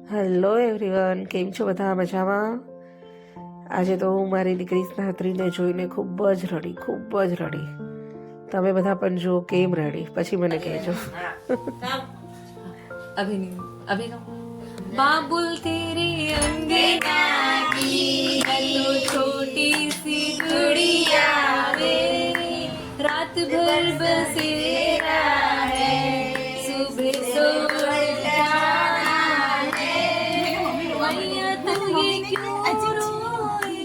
Hello everyone, કેમ છો બધા? મજામાં? આજે તો હું મારી દીકરી સ્નાત્રીને જોઈને ખૂબ જ રડી. તમે બધા પણ જો કેમ રડી, પછી મને કહેજો. बाबुल तेरे अंगना की है तो छोटी सी गुड़िया वे रात भर बसेरा है सुबह सो जाना है मैया तू ये क्यों रोए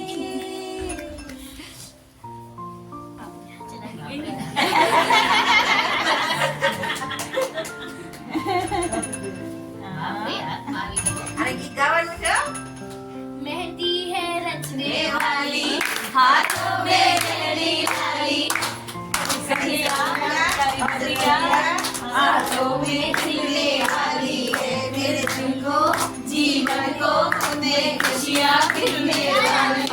मेहंदी है रचने वाली हाथों में मेहंदी वाली हाथों में खिलने वाली है मेरे दिल को जीवन को में खुशियाँ खिलने वाली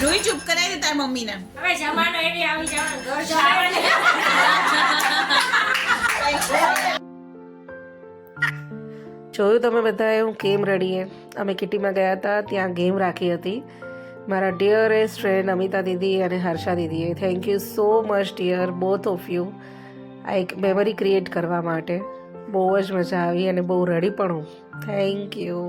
રોઈ ચૂપ કરાવી દે તાર મમ્મીને. હવે જમાનો એવી આવી જવાનો ઘર જમાવાનો જોયું તમે બધાએ હું કેમ રડીએ? અમે કિટીમાં ગયા હતા, ત્યાં ગેમ રાખી હતી. મારા ડિયરેસ્ટ ફ્રેન્ડ અમિતા દીદી અને હર્ષા દીદીએ. Thank you so much dear, both of you. આ એક મેમરી ક્રિએટ કરવા માટે બહુ જ મજા આવી અને બહુ રડી પણ હું. Thank you.